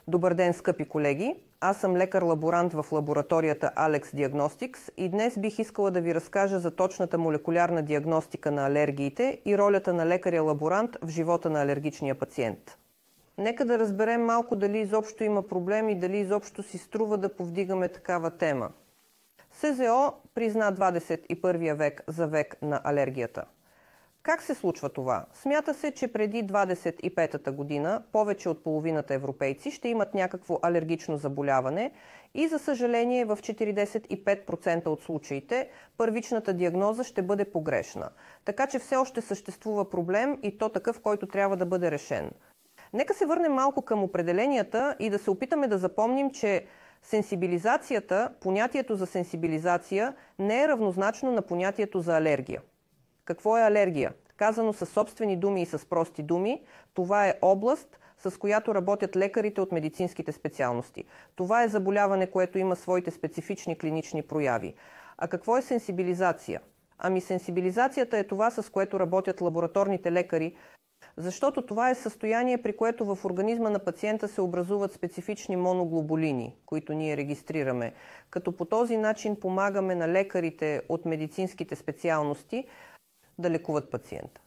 Добър ден, скъпи колеги! Аз съм лекар-лаборант в лабораторията Alex Diagnostics и днес бих искала да ви разкажа за точната молекулярна диагностика на алергиите и ролята на лекаря-лаборант в живота на алергичния пациент. Нека да разберем малко дали изобщо има проблем и дали изобщо си струва да повдигаме такава тема. СЗО призна 21 век за век на алергията. Как се случва това? Смята се, че преди 25-та година повече от половината европейци ще имат някакво алергично заболяване и за съжаление в 45% от случаите първичната диагноза ще бъде погрешна. Така че все още съществува проблем и то такъв, който трябва да бъде решен. Нека се върнем малко към определенията и да се опитаме да запомним, че сенсибилизацията, понятието за сенсибилизация не е равнозначно на понятието за алергия. Какво е алергия? Казано със собствени думи и с прости думи, това е област, с която работят лекарите от медицинските специалности. Това е заболяване, което има своите специфични клинични прояви. А какво е сенсибилизация? Ами сенсибилизацията е това, с което работят лабораторните лекари, защото това е състояние, при което в организма на пациента се образуват специфични моноглобулини, които ние регистрираме, като по този начин помагаме на лекарите от медицинските специалности да лекуват пациента.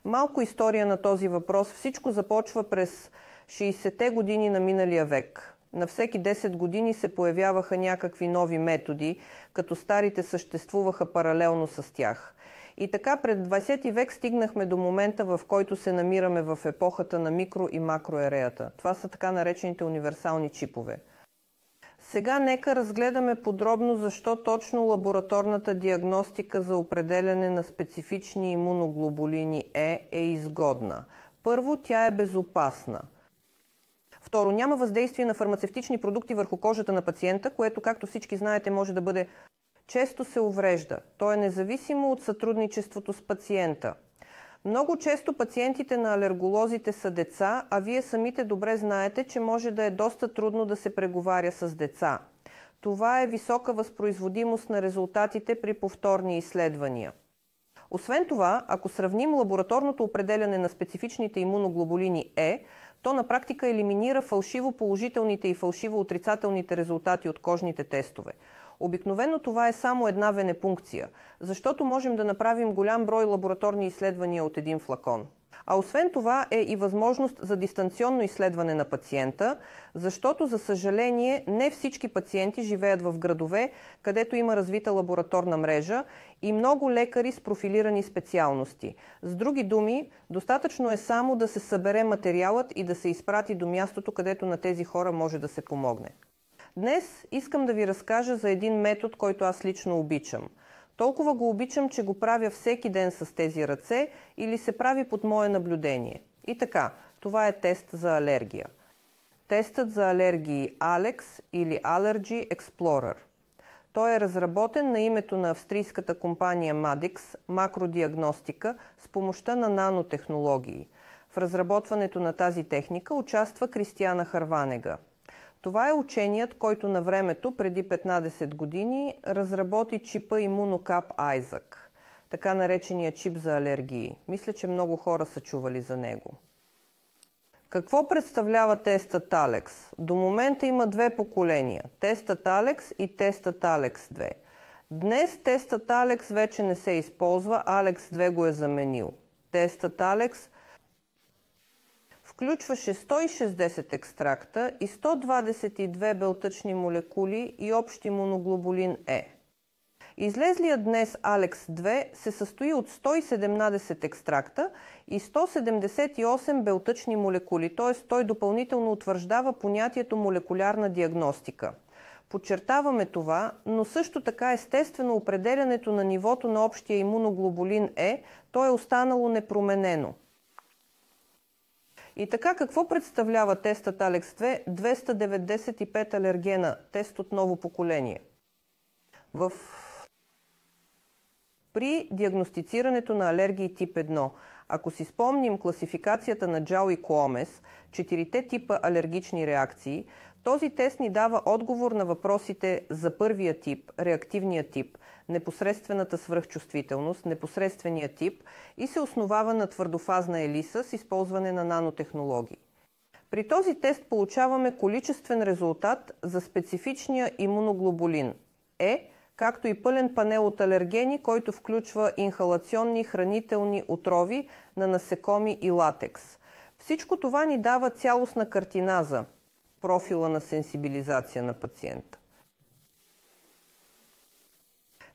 Малко история на този въпрос. Всичко започва през 60-те години на миналия век. На всеки 10 години се появяваха някакви нови методи, като старите съществуваха паралелно с тях. И така пред 20 век стигнахме до момента, в който се намираме в епохата на микро- и макроереята. Това са така наречените универсални чипове. Сега нека разгледаме подробно защо точно лабораторната диагностика за определяне на специфични имуноглобулини е изгодна. Първо, тя е безопасна. Второ, няма въздействие на фармацевтични продукти върху кожата на пациента, което, както всички знаете, може да бъде често се уврежда. То е независимо от сътрудничеството с пациента. Много често пациентите на алерголозите са деца, а вие самите добре знаете, че може да е доста трудно да се преговаря с деца. Това е висока възпроизводимост на резултатите при повторни изследвания. Освен това, ако сравним лабораторното определяне на специфичните имуноглобулини то на практика елиминира фалшиво положителните и фалшиво отрицателните резултати от кожните тестове. Обикновено това е само една венепункция, защото можем да направим голям брой лабораторни изследвания от един флакон. А освен това е и възможност за дистанционно изследване на пациента, защото за съжаление не всички пациенти живеят в градове, където има развита лабораторна мрежа и много лекари с профилирани специалности. С други думи, достатъчно е само да се събере материалът и да се изпрати до мястото, където на тези хора може да се помогне. Днес искам да ви разкажа за един метод, който аз лично обичам. Толкова го обичам, че го правя всеки ден с тези ръце или се прави под мое наблюдение. И така, това е тест за алергия. Тестът за алергии Alex или Allergy Explorer. Той е разработен на името на австрийската компания Madix, макродиагностика, с помощта на нанотехнологии. В разработването на тази техника участва Кристияна Харванега. Това е ученият, който на времето, преди 15 години, разработи чипа ImmunoCAP Isaac, така наречения чип за алергии. Мисля, че много хора са чували за него. Какво представлява тестът Alex? До момента има две поколения – тестът Alex и тестът Alex 2. Днес тестът Alex вече не се използва, Alex 2 го е заменил. Тестът Alex включваше 160 екстракта и 122 белтъчни молекули и общ имуноглобулин Е. Излезлият днес Alex 2 се състои от 117 екстракта и 178 белтъчни молекули, т.е. той допълнително утвърждава понятието молекулярна диагностика. Подчертаваме това, но също така естествено определянето на нивото на общия имуноглобулин Е, то е останало непроменено. И така, какво представлява тестът Alex 2? 295 алергена, тест от ново поколение. При диагностицирането на алергии тип 1, ако си спомним класификацията на Джао и Куомес, 4 типа алергични реакции, този тест ни дава отговор на въпросите за първия тип, реактивния тип, непосредствената свръхчувствителност, непосредствения тип и се основава на твърдофазна елиса с използване на нанотехнологии. При този тест получаваме количествен резултат за специфичния имуноглобулин Е, както и пълен панел от алергени, който включва инхалационни хранителни отрови на насекоми и латекс. Всичко това ни дава цялостна картина за профила на сенсибилизация на пациента.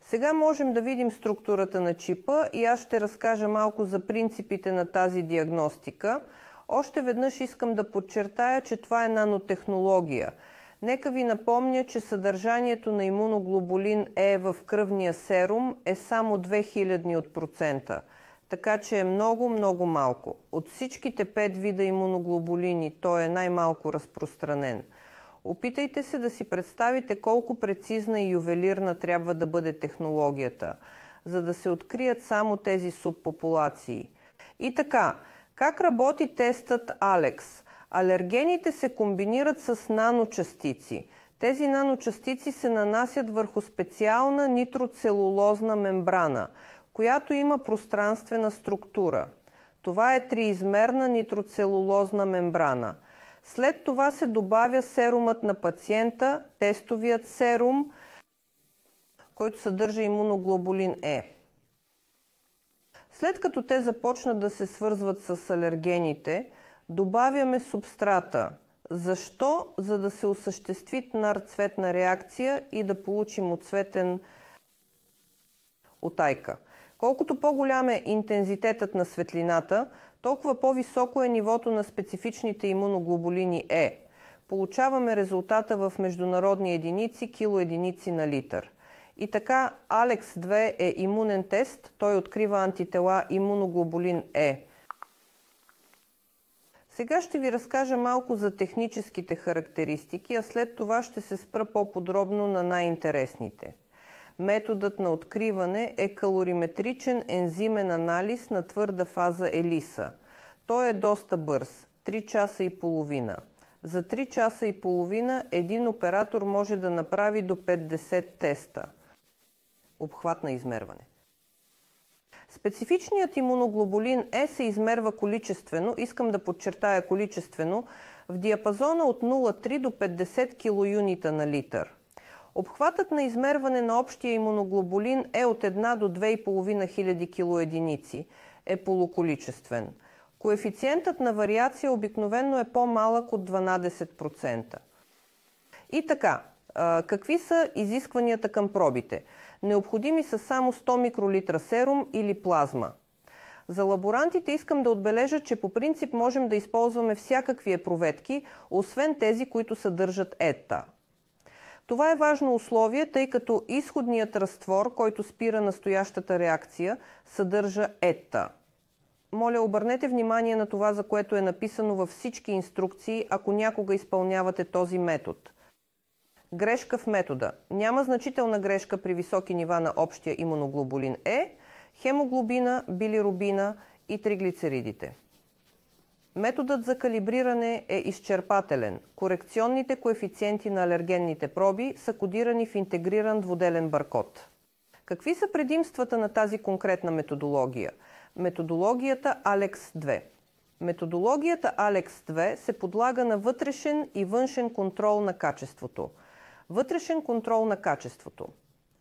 Сега можем да видим структурата на чипа и аз ще разкажа малко за принципите на тази диагностика. Още веднъж искам да подчертая, че това е нанотехнология. Нека ви напомня, че съдържанието на имуноглобулин Е в кръвния серум е само 0,000%, така че е много малко. От всичките 5 вида имуноглобулини той е най-малко разпространен. Опитайте се да си представите колко прецизна и ювелирна трябва да бъде технологията, за да се открият само тези субпопулации. И така, как работи тестът Алекс? Алергените се комбинират с наночастици. Тези наночастици се нанасят върху специална нитроцелулозна мембрана, която има пространствена структура. Това е триизмерна нитроцелулозна мембрана. След това се добавя серумът на пациента, тестовият серум, който съдържа имуноглобулин Е. След като те започнат да се свързват с алергените, добавяме субстрата. Защо? За да се осъществи нарцветна реакция и да получим оцветен утайка. Колкото по-голям е интензитетът на светлината, толкова по-високо е нивото на специфичните имуноглобулини Е. Получаваме резултата в международни единици, килоединици на литър. И така, Алекс-2 е имунен тест, той открива антитела имуноглобулин Е. Сега ще ви разкажа малко за техническите характеристики, а след това ще се спра по-подробно на най-интересните. Методът на откриване е калориметричен ензимен анализ на твърда фаза ELISA. Той е доста бърз – 3 часа и половина. За 3 часа и половина един оператор може да направи до 50 теста. Обхват на измерване. Специфичният имуноглобулин Е се измерва количествено, искам да подчертая количествено, в диапазона от 0,3 до 50 килоюнита на литър. Обхватът на измерване на общия имуноглобулин е от 1 до 2,5 хиляди килоединици, е полуколичествен. Коефициентът на вариация обикновено е по-малък от 12%. И така, какви са изискванията към пробите? Необходими са само 100 микролитра серум или плазма. За лаборантите искам да отбележа, че по принцип можем да използваме всякакви епроветки, освен тези, които съдържат ета. Това е важно условие, тъй като изходният разтвор, който спира настоящата реакция, съдържа ета. Моля, обърнете внимание на това, за което е написано във всички инструкции, ако някога изпълнявате този метод. Грешка в метода. Няма значителна грешка при високи нива на общия имуноглобулин Е, хемоглобина, билирубина и триглицеридите. Методът за калибриране е изчерпателен. Корекционните коефициенти на алергенните проби са кодирани в интегриран двуделен баркод. Какви са предимствата на тази конкретна методология? Методологията Алекс-2. Методологията Алекс-2 се подлага на вътрешен и външен контрол на качеството. Вътрешен контрол на качеството.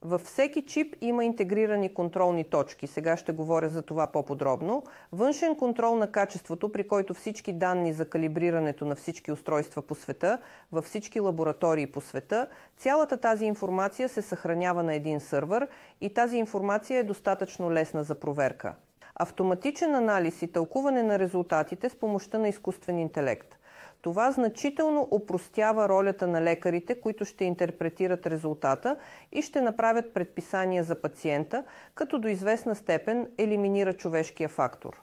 Във всеки чип има интегрирани контролни точки. Сега ще говоря за това по-подробно. Външен контрол на качеството, при който всички данни за калибрирането на всички устройства по света, във всички лаборатории по света, цялата тази информация се съхранява на един сървър и тази информация е достатъчно лесна за проверка. Автоматичен анализ и тълкуване на резултатите с помощта на изкуствен интелект. Това значително опростява ролята на лекарите, които ще интерпретират резултата и ще направят предписания за пациента, като до известна степен елиминира човешкия фактор.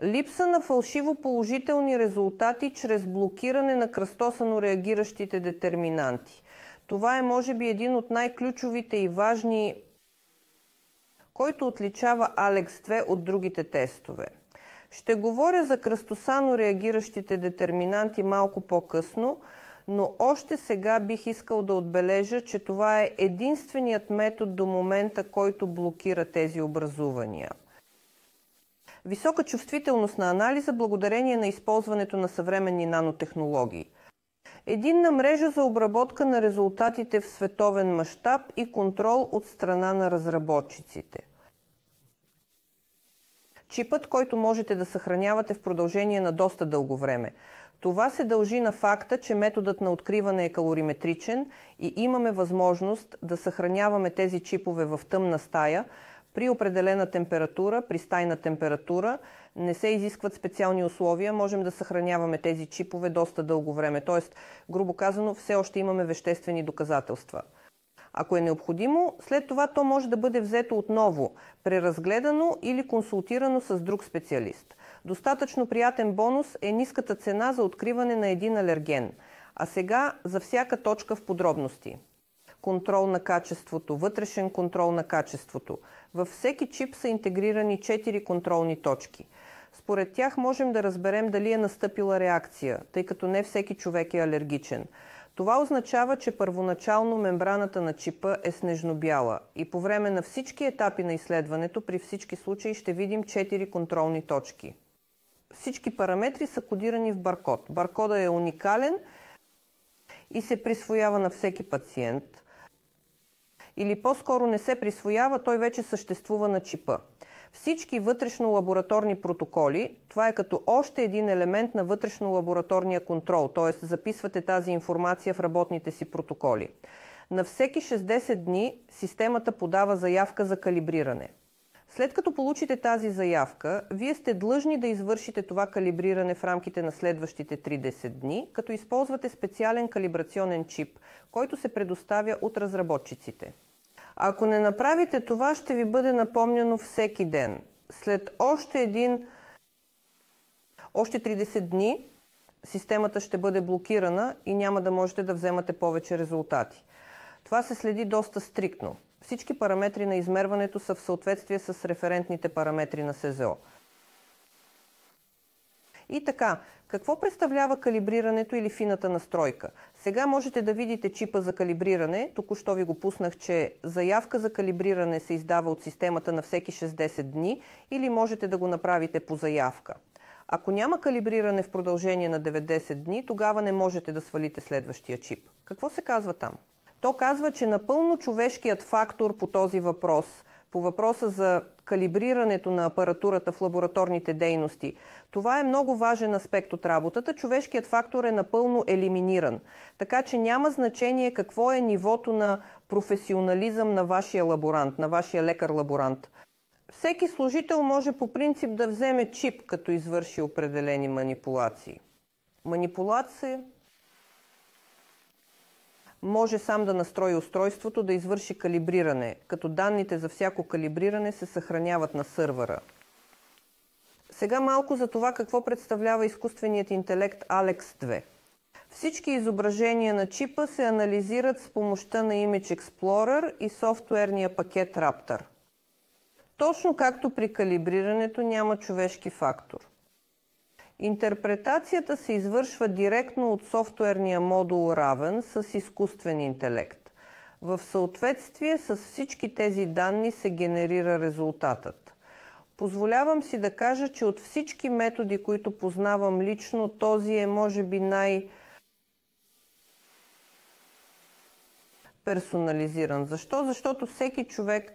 Липса на фалшиво положителни резултати чрез блокиране на кръстосано реагиращите детерминанти. Това е може би един от най-ключовите и важни, който отличава Алекс-2 от другите тестове. Ще говоря за кръстосано реагиращите детерминанти малко по-късно, но още сега бих искал да отбележа, че това е единственият метод до момента, който блокира тези образувания. Висока чувствителност на анализа благодарение на използването на съвременни нанотехнологии. Единна мрежа за обработка на резултатите в световен мащаб и контрол от страна на разработчиците. Чипът, който можете да съхранявате в продължение на доста дълго време. Това се дължи на факта, че методът на откриване е калориметричен и имаме възможност да съхраняваме тези чипове в тъмна стая при определена температура, при стайна температура. Не се изискват специални условия, можем да съхраняваме тези чипове доста дълго време. Тоест, грубо казано, все още имаме веществени доказателства. Ако е необходимо, след това то може да бъде взето отново, преразгледано или консултирано с друг специалист. Достатъчно приятен бонус е ниската цена за откриване на един алерген. А сега за всяка точка в подробности. Контрол на качеството, вътрешен контрол на качеството. Във всеки чип са интегрирани 4 контролни точки. Според тях можем да разберем дали е настъпила реакция, тъй като не всеки човек е алергичен. Това означава, че първоначално мембраната на чипа е снежно-бяла и по време на всички етапи на изследването при всички случаи ще видим 4 контролни точки. Всички параметри са кодирани в баркод. Баркодът е уникален и се присвоява на всеки пациент. Или по-скоро не се присвоява, той вече съществува на чипа. Всички вътрешно-лабораторни протоколи, това е като още един елемент на вътрешно-лабораторния контрол, т.е. записвате тази информация в работните си протоколи. На всеки 60 дни системата подава заявка за калибриране. След като получите тази заявка, вие сте длъжни да извършите това калибриране в рамките на следващите 30 дни, като използвате специален калибрационен чип, който се предоставя от разработчиците. Ако не направите това, ще ви бъде напомняно всеки ден. След още 30 дни системата ще бъде блокирана и няма да можете да вземате повече резултати. Това се следи доста стриктно. Всички параметри на измерването са в съответствие с референтните параметри на СЗО. И така, какво представлява калибрирането или фината настройка? Сега можете да видите чипа за калибриране. Току-що ви го пуснах, че заявка за калибриране се издава от системата на всеки 60 дни или можете да го направите по заявка. Ако няма калибриране в продължение на 90 дни, тогава не можете да свалите следващия чип. Какво се казва там? То казва, че напълно човешкият фактор по този въпрос, по въпроса за калибрирането на апаратурата в лабораторните дейности, това е много важен аспект от работата. Човешкият фактор е напълно елиминиран. Така че няма значение какво е нивото на професионализъм на вашия лаборант, на вашия лекар-лаборант. Всеки служител може по принцип да вземе чип, като извърши определени манипулации. Манипулации може сам да настрои устройството да извърши калибриране, като данните за всяко калибриране се съхраняват на сървъра. Сега малко за това какво представлява изкуственият интелект Alex 2. Всички изображения на чипа се анализират с помощта на Image Explorer и софтуерния пакет Raptor. Точно както при калибрирането няма човешки фактор. Интерпретацията се извършва директно от софтуерния модул Raven с изкуствен интелект. В съответствие с всички тези данни се генерира резултатът. Позволявам си да кажа, че от всички методи, които познавам лично, този е може би персонализиран. Защо? Защото всеки човек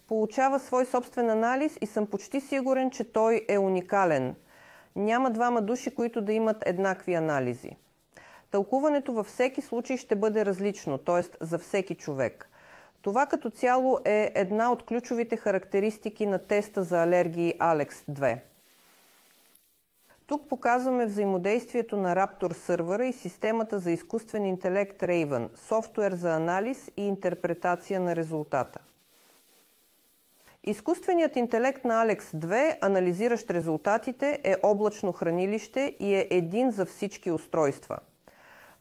получава свой собствен анализ и съм почти сигурен, че той е уникален. Няма двама души, които да имат еднакви анализи. Тълкуването във всеки случай ще бъде различно, т.е. за всеки човек. Това като цяло е една от ключовите характеристики на теста за алергии Alex 2. Тук показваме взаимодействието на Raptor сървъра и системата за изкуствен интелект Raven, софтуер за анализ и интерпретация на резултата. Изкуственият интелект на Alex 2, анализиращ резултатите, е облачно хранилище и е един за всички устройства.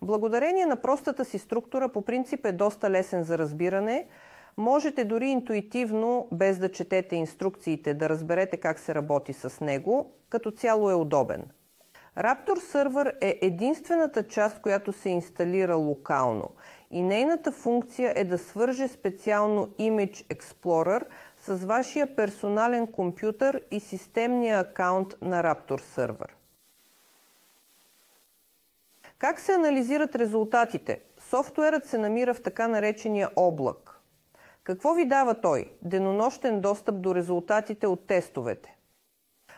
Благодарение на простата си структура, по принцип е доста лесен за разбиране. Можете дори интуитивно, без да четете инструкциите, да разберете как се работи с него. Като цяло е удобен. Raptor сървър е единствената част, която се инсталира локално и нейната функция е да свърже специално Image Explorer с вашия персонален компютър и системния акаунт на Raptor Server. Как се анализират резултатите? Софтуерът се намира в така наречения облак. Какво ви дава той? Денонощен достъп до резултатите от тестовете.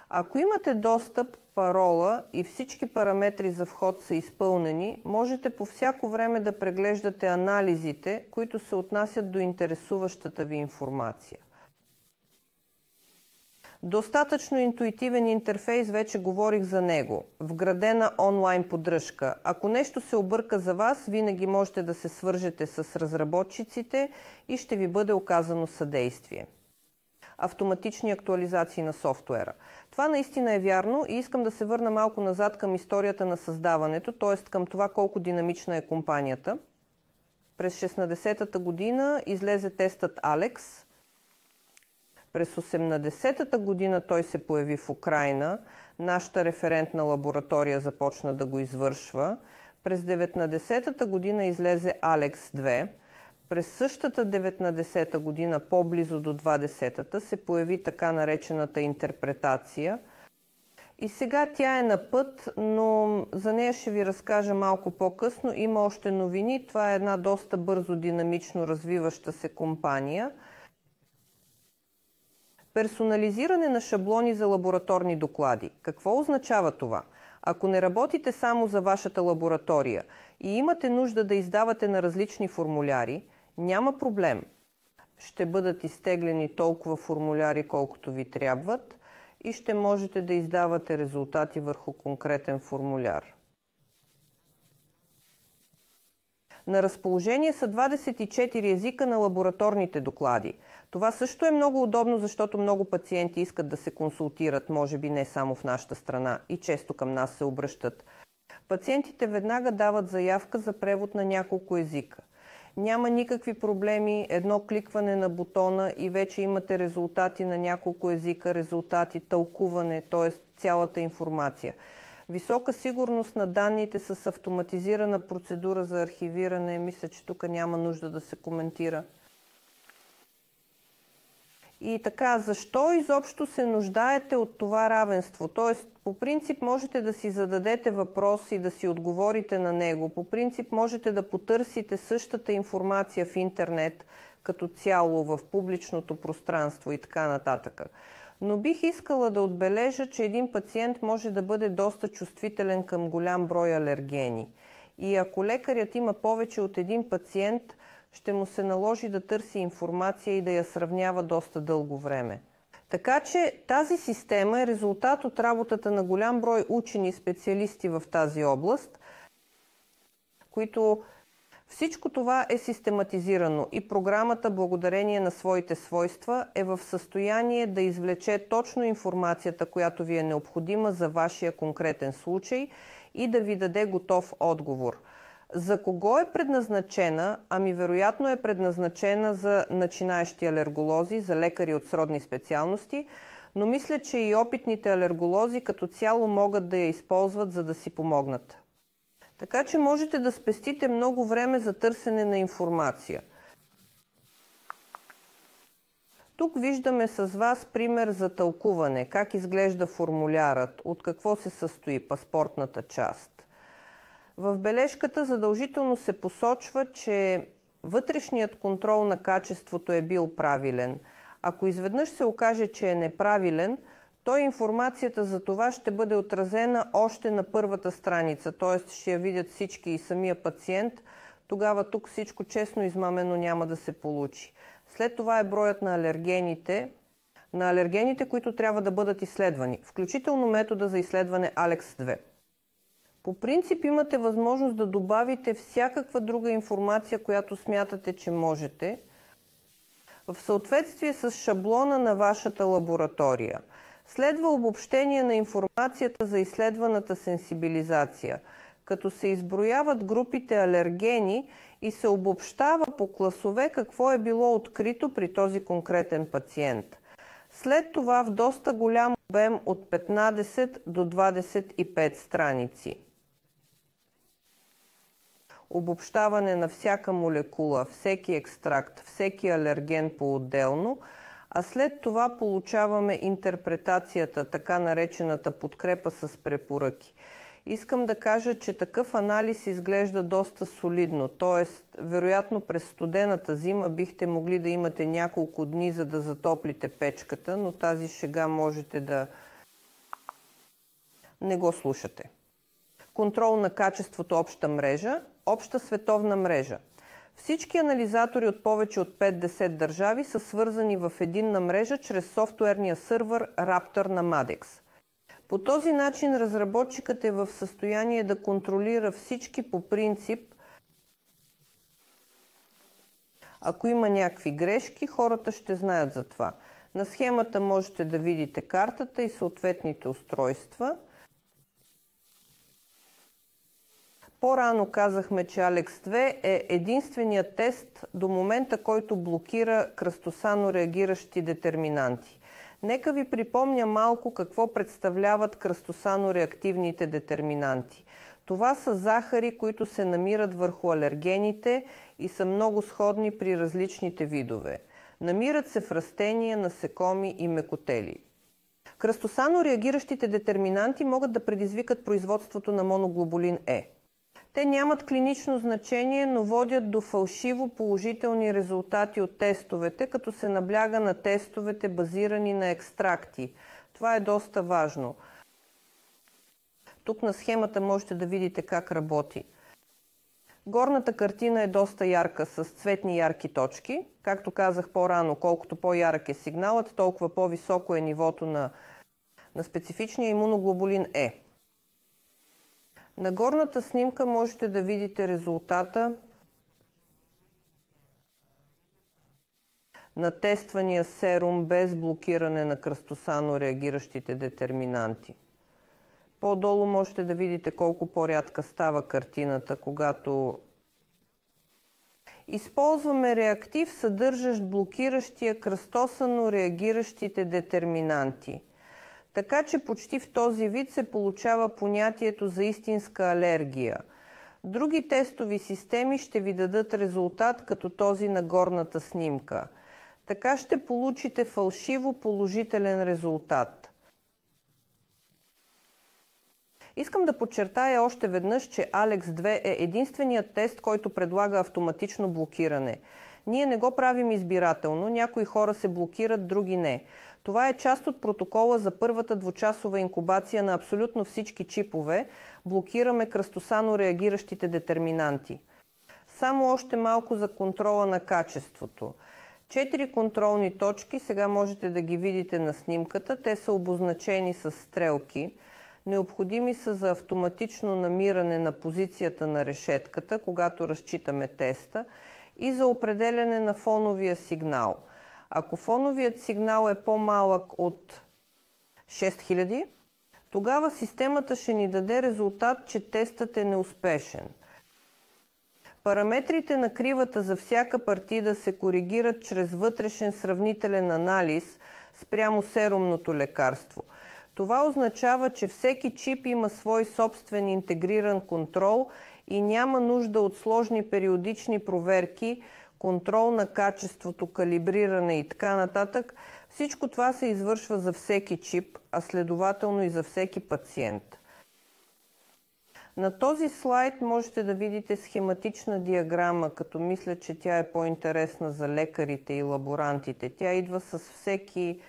Ако имате достъп, парола и всички параметри за вход са изпълнени, можете по всяко време да преглеждате анализите, които се отнасят до интересуващата ви информация. Достатъчно интуитивен интерфейс, вече говорих за него. Вградена онлайн поддръжка. Ако нещо се обърка за вас, винаги можете да се свържете с разработчиците и ще ви бъде оказано съдействие. Автоматични актуализации на софтуера. Това наистина е вярно и искам да се върна малко назад към историята на създаването, т.е. към това колко динамична е компанията. През 16-та година излезе тестът Alex. През 80-та година той се появи в Украйна. Нашата референтна лаборатория започна да го извършва. През 1990-та година излезе Alex 2. През същата 1990 година, по-близо до 20-та, се появи така наречената интерпретация. И сега тя е на път, но за нея ще ви разкажа малко по-късно. Има още новини. Това е една доста бързо, динамично развиваща се компания. Персонализиране на шаблони за лабораторни доклади. Какво означава това? Ако не работите само за вашата лаборатория и имате нужда да издавате на различни формуляри, няма проблем. Ще бъдат изтеглени толкова формуляри, колкото ви трябват и ще можете да издавате резултати върху конкретен формуляр. На разположение са 24 езика на лабораторните доклади. Това също е много удобно, защото много пациенти искат да се консултират, може би не само в нашата страна, и често към нас се обръщат. Пациентите веднага дават заявка за превод на няколко езика. Няма никакви проблеми, едно кликване на бутона и вече имате резултати на няколко езика, резултати, тълкуване, т.е. цялата информация. Висока сигурност на данните с автоматизирана процедура за архивиране, мисля, че тук няма нужда да се коментира. И така, защо изобщо се нуждаете от това равенство? Тоест, по принцип можете да си зададете въпрос и да си отговорите на него. По принцип можете да потърсите същата информация в интернет, като цяло в публичното пространство и така нататък. Но бих искала да отбележа, че един пациент може да бъде доста чувствителен към голям брой алергени. И ако лекарят има повече от един пациент, ще му се наложи да търси информация и да я сравнява доста дълго време. Така че тази система е резултат от работата на голям брой учени специалисти в тази област, които всичко това е систематизирано и програмата, благодарение на своите свойства, е в състояние да извлече точно информацията, която ви е необходима за вашия конкретен случай и да ви даде готов отговор. За кого е предназначена? Ами вероятно е предназначена за начинаещи алерголози, за лекари от сродни специалности, но мисля, че и опитните алерголози като цяло могат да я използват, за да си помогнат. Така че можете да спестите много време за търсене на информация. Тук виждаме с вас пример за тълкуване, как изглежда формулярът, от какво се състои паспортната част. В бележката задължително се посочва, че вътрешният контрол на качеството е бил правилен. Ако изведнъж се окаже, че е неправилен, то информацията за това ще бъде отразена още на първата страница, т.е. ще я видят всички и самия пациент. Тогава тук всичко честно измамено няма да се получи. След това е броят на алергените, които трябва да бъдат изследвани, включително метода за изследване Alex 2. По принцип имате възможност да добавите всякаква друга информация, която смятате, че можете, в съответствие с шаблона на вашата лаборатория. Следва обобщение на информацията за изследваната сенсибилизация, като се изброяват групите алергени и се обобщава по класове какво е било открито при този конкретен пациент. След това в доста голям обем от 15 до 25 страници. Обобщаване на всяка молекула, всеки екстракт, всеки алерген по-отделно, а след това получаваме интерпретацията, така наречената подкрепа с препоръки. Искам да кажа, че такъв анализ изглежда доста солидно, т.е. вероятно през студената зима бихте могли да имате няколко дни, за да затоплите печката, но тази шега можете да не го слушате. Контрол на качеството обща мрежа, обща световна мрежа. Всички анализатори от повече от 5-10 държави са свързани в единна мрежа чрез софтуерния сървър Raptor на Madex. По този начин разработчикът е в състояние да контролира всички по принцип. Ако има някакви грешки, хората ще знаят за това. На схемата можете да видите картата и съответните устройства. По-рано казахме, че Alex 2 е единственият тест до момента, който блокира кръстосано реагиращи детерминанти. Нека ви припомня малко какво представляват кръстосано реактивните детерминанти. Това са захари, които се намират върху алергените и са много сходни при различните видове. Намират се в растения, насекоми и мекотели. Кръстосано реагиращите детерминанти могат да предизвикат производството на моноглобулин Е. Те нямат клинично значение, но водят до фалшиво положителни резултати от тестовете, като се набляга на тестовете базирани на екстракти. Това е доста важно. Тук на схемата можете да видите как работи. Горната картина е доста ярка с цветни ярки точки. Както казах по-рано, колкото по-ярък е сигналът, толкова по-високо е нивото на специфичния имуноглобулин Е. На горната снимка можете да видите резултата на тествания серум без блокиране на кръстосано реагиращите детерминанти. По-долу можете да видите колко по-рядка става картината, когато използваме реактив, съдържащ блокиращия кръстосано реагиращите детерминанти. Така че почти в този вид се получава понятието за истинска алергия. Други тестови системи ще ви дадат резултат като този на горната снимка. Така ще получите фалшиво положителен резултат. Искам да подчертая още веднъж, че Alex 2 е единственият тест, който предлага автоматично блокиране. Ние не го правим избирателно, някои хора се блокират, други не. Това е част от протокола за първата двучасова инкубация на абсолютно всички чипове. Блокираме кръстосано реагиращите детерминанти. Само още малко за контрола на качеството. 4 контролни точки, сега можете да ги видите на снимката. Те са обозначени с стрелки. Необходими са за автоматично намиране на позицията на решетката, когато разчитаме теста, и за определяне на фоновия сигнал. Ако фоновият сигнал е по-малък от 6000, тогава системата ще ни даде резултат, че тестът е неуспешен. Параметрите на кривата за всяка партида се коригират чрез вътрешен сравнителен анализ спрямо серумното лекарство. Това означава, че всеки чип има свой собствен интегриран контрол и няма нужда от сложни периодични проверки, контрол на качеството, калибриране и така нататък. Всичко това се извършва за всеки чип, а следователно и за всеки пациент. На този слайд можете да видите схематична диаграма, като мисля, че тя е по-интересна за лекарите и лаборантите. Тя идва с всеки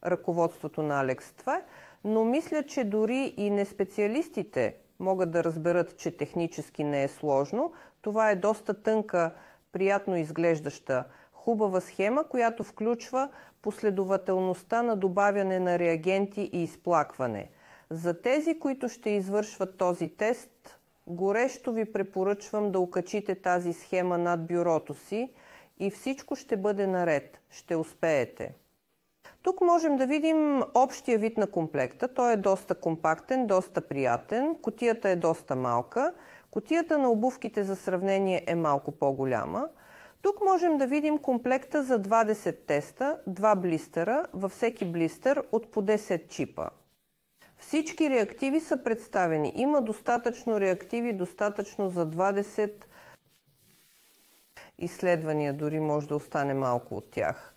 ръководството на Alex 2, но мисля, че дори и неспециалистите могат да разберат, че технически не е сложно. Това е доста тънка, приятно изглеждаща, хубава схема, която включва последователността на добавяне на реагенти и изплакване. За тези, които ще извършват този тест, горещо ви препоръчвам да окачите тази схема над бюрото си и всичко ще бъде наред. Ще успеете. Тук можем да видим общия вид на комплекта. Той е доста компактен, доста приятен. Кутията е доста малка. Кутията на обувките за сравнение е малко по-голяма. Тук можем да видим комплекта за 20 теста, 2 блистера, във всеки блистер от по 10 чипа. Всички реактиви са представени. Има достатъчно реактиви, достатъчно за 20 изследвания, дори може да остане малко от тях.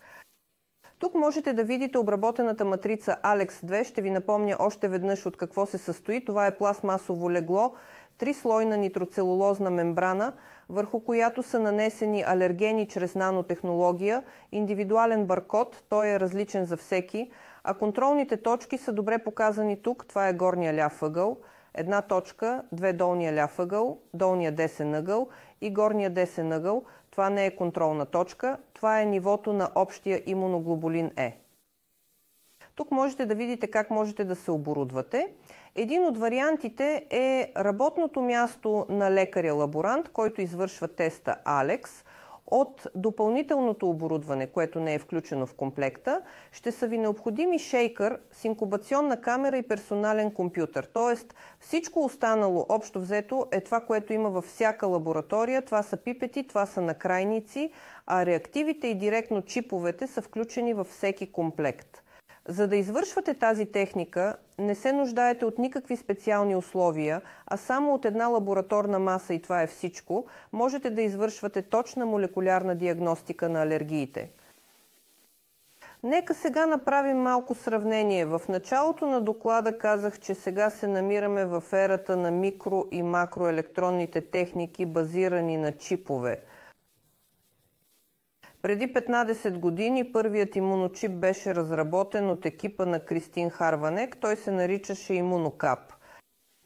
Тук можете да видите обработената матрица ALEX2. Ще ви напомня още веднъж от какво се състои. Това е пластмасово легло, 3-слойна нитроцелулозна мембрана, върху която са нанесени алергени чрез нанотехнология, индивидуален баркод, той е различен за всеки, а контролните точки са добре показани тук. Това е горния ляв ъгъл, една точка, две долния ляв ъгъл, долния десен ъгъл и горния десен ъгъл. Това не е контролна точка, това е нивото на общия имуноглобулин Е. Тук можете да видите как можете да се оборудвате. Един от вариантите е работното място на лекаря-лаборант, който извършва теста ALEX. От допълнителното оборудване, което не е включено в комплекта, ще са ви необходими шейкър с инкубационна камера и персонален компютър. Тоест всичко останало общо взето е това, което има във всяка лаборатория. Това са пипети, това са накрайници, а реактивите и директно чиповете са включени във всеки комплект. За да извършвате тази техника, не се нуждаете от никакви специални условия, а само от една лабораторна маса и това е всичко, можете да извършвате точна молекулярна диагностика на алергиите. Нека сега направим малко сравнение. В началото на доклада казах, че сега се намираме в ерата на микро- и макроелектронните техники, базирани на чипове. Преди 15 години първият имуночип беше разработен от екипа на Кристин Харванек. Той се наричаше имунокап.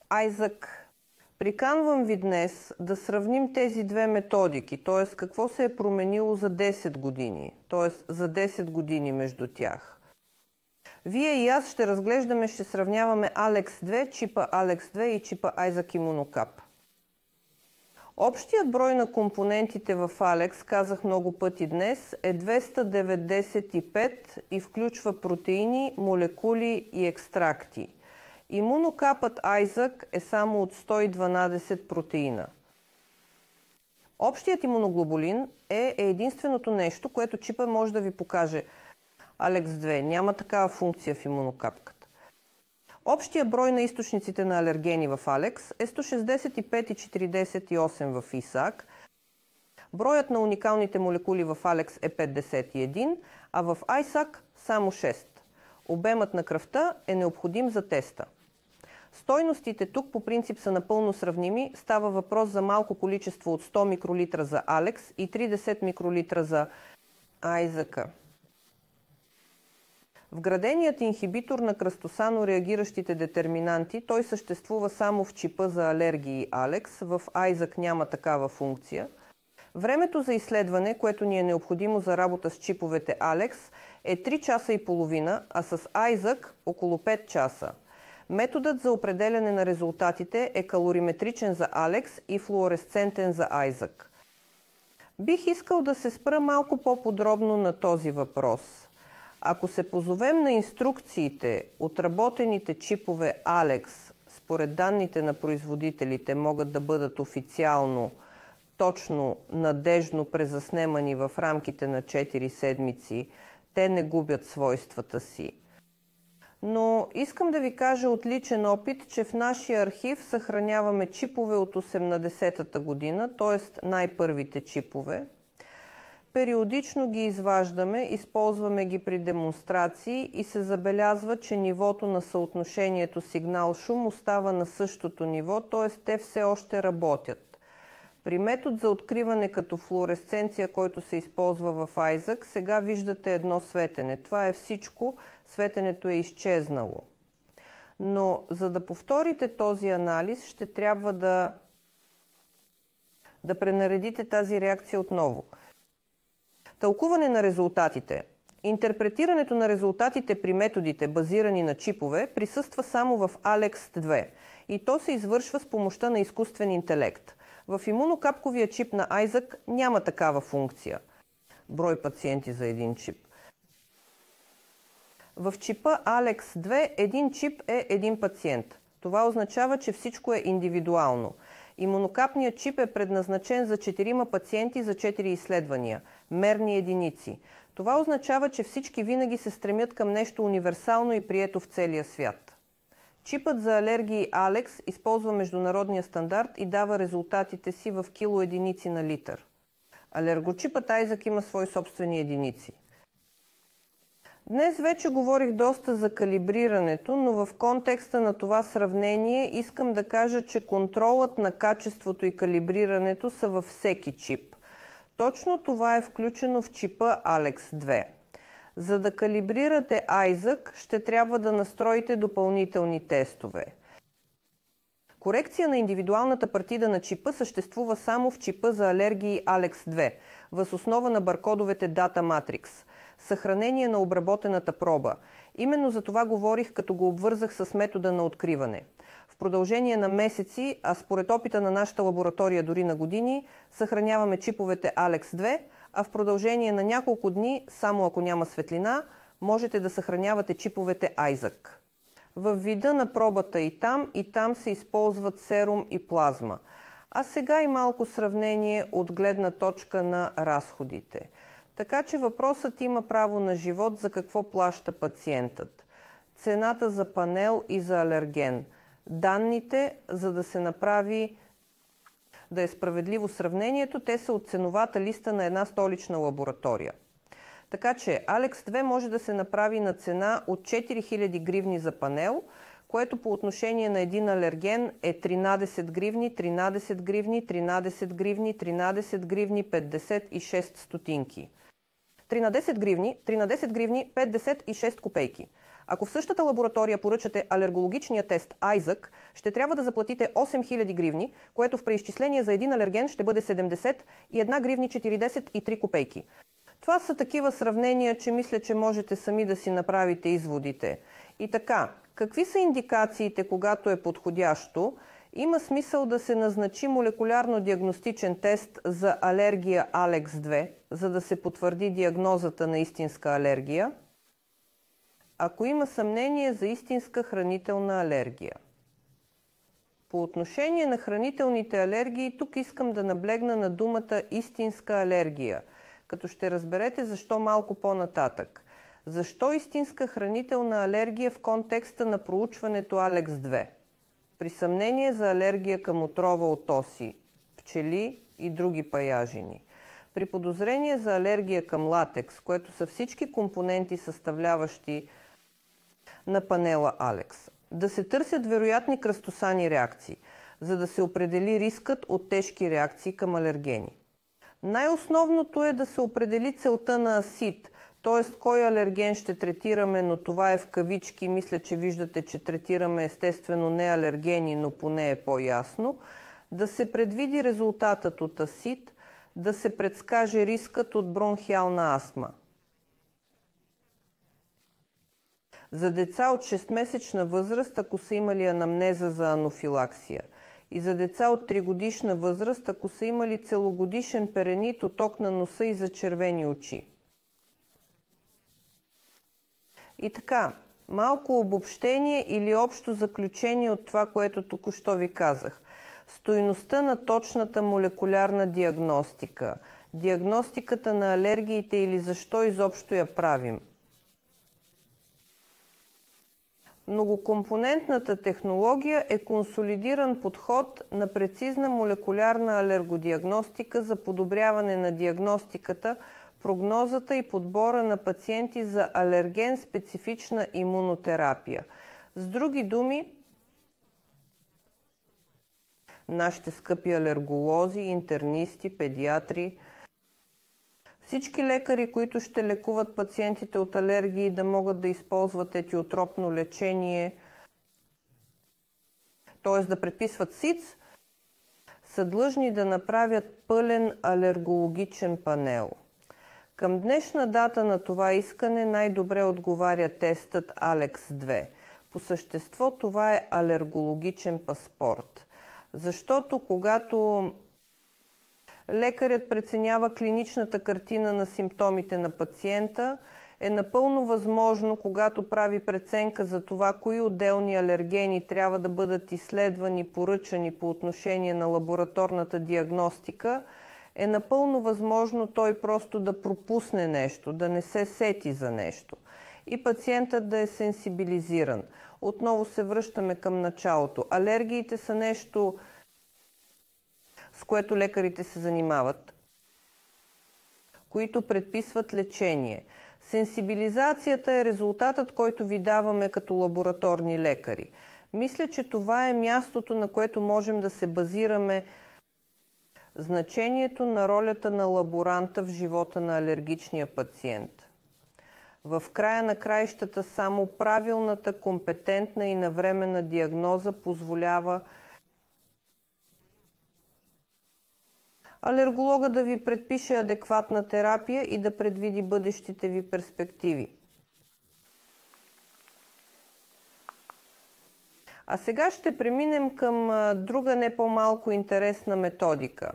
Айзак, приканвам ви днес да сравним тези две методики, т.е. какво се е променило за 10 години, т.е. за 10 години между тях. Вие и аз ще разглеждаме, ще сравняваме ALEX2, чипа ALEX2 и чипа Айзак имунокап. Общият брой на компонентите в ALEX, казах много пъти днес, е 295 и включва протеини, молекули и екстракти. Имунокапът Айзак е само от 112 протеина. Общият имуноглобулин е единственото нещо, което чипа може да ви покаже. ALEX2 няма такава функция в имунокапката. Общия брой на източниците на алергени в ALEX е 165 и 48 в ИСАК. Броят на уникалните молекули в ALEX е 51, а в ISAC само 6. Обемът на кръвта е необходим за теста. Стойностите тук по принцип са напълно сравними. Става въпрос за малко количество от 100 микролитра за ALEX и 30 микролитра за ISAC. Вграденият инхибитор на кръстосано реагиращите детерминанти, той съществува само в чипа за алергии ALEX, в Айзак няма такава функция. Времето за изследване, което ни е необходимо за работа с чиповете ALEX, е 3 часа и половина, а с Айзак около 5 часа. Методът за определяне на резултатите е калориметричен за ALEX и флуоресцентен за Айзак. Бих искал да се спра малко по-подробно на този въпрос. Ако се позовем на инструкциите, отработените чипове ALEX, според данните на производителите, могат да бъдат официално, точно, надежно презаснемани в рамките на 4 седмици, те не губят свойствата си. Но искам да ви кажа от личен опит, че в нашия архив съхраняваме чипове от 80-та година, т.е. най-първите чипове. Периодично ги изваждаме, използваме ги при демонстрации и се забелязва, че нивото на съотношението сигнал-шум остава на същото ниво, т.е. те все още работят. При метод за откриване като флуоресценция, който се използва в Айзак, сега виждате едно светене. Това е всичко, светенето е изчезнало. Но за да повторите този анализ, ще трябва да пренаредите тази реакция отново. Тълкуване на резултатите. Интерпретирането на резултатите при методите, базирани на чипове, присъства само в ALEX2 и то се извършва с помощта на изкуствен интелект. В имунокапковия чип на Айзак няма такава функция. Брой пациенти за един чип. В чипа ALEX2 един чип е един пациент. Това означава, че всичко е индивидуално. Имунокапният чип е предназначен за 4 пациенти за 4 изследвания, мерни единици. Това означава, че всички винаги се стремят към нещо универсално и прието в целия свят. Чипът за алергии ALEX използва международния стандарт и дава резултатите си в килоединици на литър. Алергочипът Айзък има свои собствени единици. Днес вече говорих доста за калибрирането, но в контекста на това сравнение искам да кажа, че контролът на качеството и калибрирането са във всеки чип. Точно това е включено в чипа Alex 2. За да калибрирате Айзък, ще трябва да настроите допълнителни тестове. Корекция на индивидуалната партида на чипа съществува само в чипа за алергии Alex 2, въз основа на баркодовете Data Matrix. Съхранение на обработената проба. Именно за това говорих, като го обвързах с метода на откриване. В продължение на месеци, а според опита на нашата лаборатория дори на години, съхраняваме чиповете Alex 2, а в продължение на няколко дни, само ако няма светлина, можете да съхранявате чиповете Айзък. Във вида на пробата и там се използват серум и плазма. А сега и малко сравнение от гледна точка на разходите. Така че въпросът има право на живот за какво плаща пациентът. Цената за панел и за алерген. Данните, за да се направи да е справедливо сравнението, те са от ценовата листа на една столична лаборатория. Така че Alex 2 може да се направи на цена от 4000 гривни за панел, което по отношение на един алерген е 13 гривни, 13 гривни, 13 гривни, 13 гривни, 56 стотинки. 13 гривни, 56 копейки. Ако в същата лаборатория поръчате алергологичния тест Айзък, ще трябва да заплатите 8000 гривни, което в преизчисление за един алерген ще бъде 71 гривни 43 копейки. Това са такива сравнения, че мисля, че можете сами да си направите изводите. И така, какви са индикациите, когато е подходящо? Има смисъл да се назначи молекулярно-диагностичен тест за алергия Alex 2, за да се потвърди диагнозата на истинска алергия, ако има съмнение за истинска хранителна алергия. По отношение на хранителните алергии, тук искам да наблегна на думата истинска алергия, като ще разберете защо малко по-нататък. Защо истинска хранителна алергия в контекста на проучването Alex 2? При съмнение за алергия към отрова от оси, пчели и други паяжини. При подозрение за алергия към латекс, което са всички компоненти, съставляващи на панела Alex. Да се търсят вероятни кръстосани реакции, за да се определи рискът от тежки реакции към алергени. Най-основното е да се определи целта на АСИД, т.е. кой алерген ще третираме, но това е в кавички. Мисля, че виждате, че третираме естествено не алергени, но поне е по-ясно. Да се предвиди резултатът от АСИД, да се предскаже рискът от бронхиална астма. За деца от 6-месечна възраст, ако са имали анамнеза за анафилаксия. И за деца от 3-годишна възраст, ако са имали целогодишен перенит, оток на носа и зачервени очи. И така, малко обобщение или общо заключение от това, което току-що ви казах. Стойността на точната молекулярна диагностика, диагностиката на алергиите или защо изобщо я правим. Многокомпонентната технология е консолидиран подход на прецизна молекулярна алергодиагностика за подобряване на диагностиката, прогнозата и подбора на пациенти за алерген-специфична имунотерапия. С други думи, нашите скъпи алерголози, интернисти, педиатри, всички лекари, които ще лекуват пациентите от алергии, да могат да използват етиотропно лечение, т.е. да предписват СИЦ, са длъжни да направят пълен алергологичен панел. Към днешна дата на това искане най-добре отговаря тестът Alex 2. По същество това е алергологичен паспорт. Защото когато лекарят преценява клиничната картина на симптомите на пациента, е напълно възможно, когато прави преценка за това, кои отделни алергени трябва да бъдат изследвани, поръчани по отношение на лабораторната диагностика, е напълно възможно той просто да пропусне нещо, да не се сети за нещо и пациентът да е сенсибилизиран. Отново се връщаме към началото. Алергиите са нещо, с което лекарите се занимават. които предписват лечение. Сенсибилизацията е резултатът, който ви даваме като лабораторни лекари. Мисля, че това е мястото, на което можем да се базираме. Значението на ролята на лаборанта в живота на алергичния пациент. В края на краищата само правилната, компетентна и навременна диагноза позволява алерголога да ви предпише адекватна терапия и да предвиди бъдещите ви перспективи. А сега ще преминем към друга не по-малко интересна методика.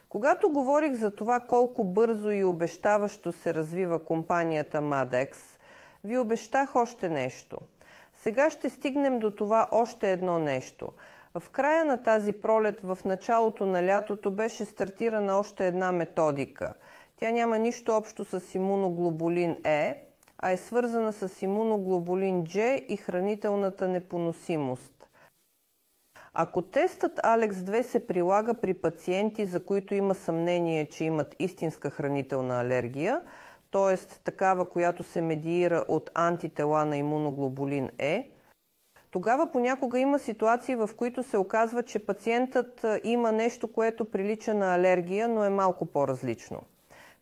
Когато говорих за това колко бързо и обещаващо се развива компанията Madex, ви обещах още нещо. Сега ще стигнем до това още едно нещо. В края на тази пролет, в началото на лятото, беше стартирана още една методика. Тя няма нищо общо с имуноглобулин Е, а е свързана с имуноглобулин G и хранителната непоносимост. Ако тестът ALEX2 се прилага при пациенти, за които има съмнение, че имат истинска хранителна алергия, т.е. такава, която се медиира от антитела на имуноглобулин Е, тогава понякога има ситуации, в които се оказва, че пациентът има нещо, което прилича на алергия, но е малко по-различно.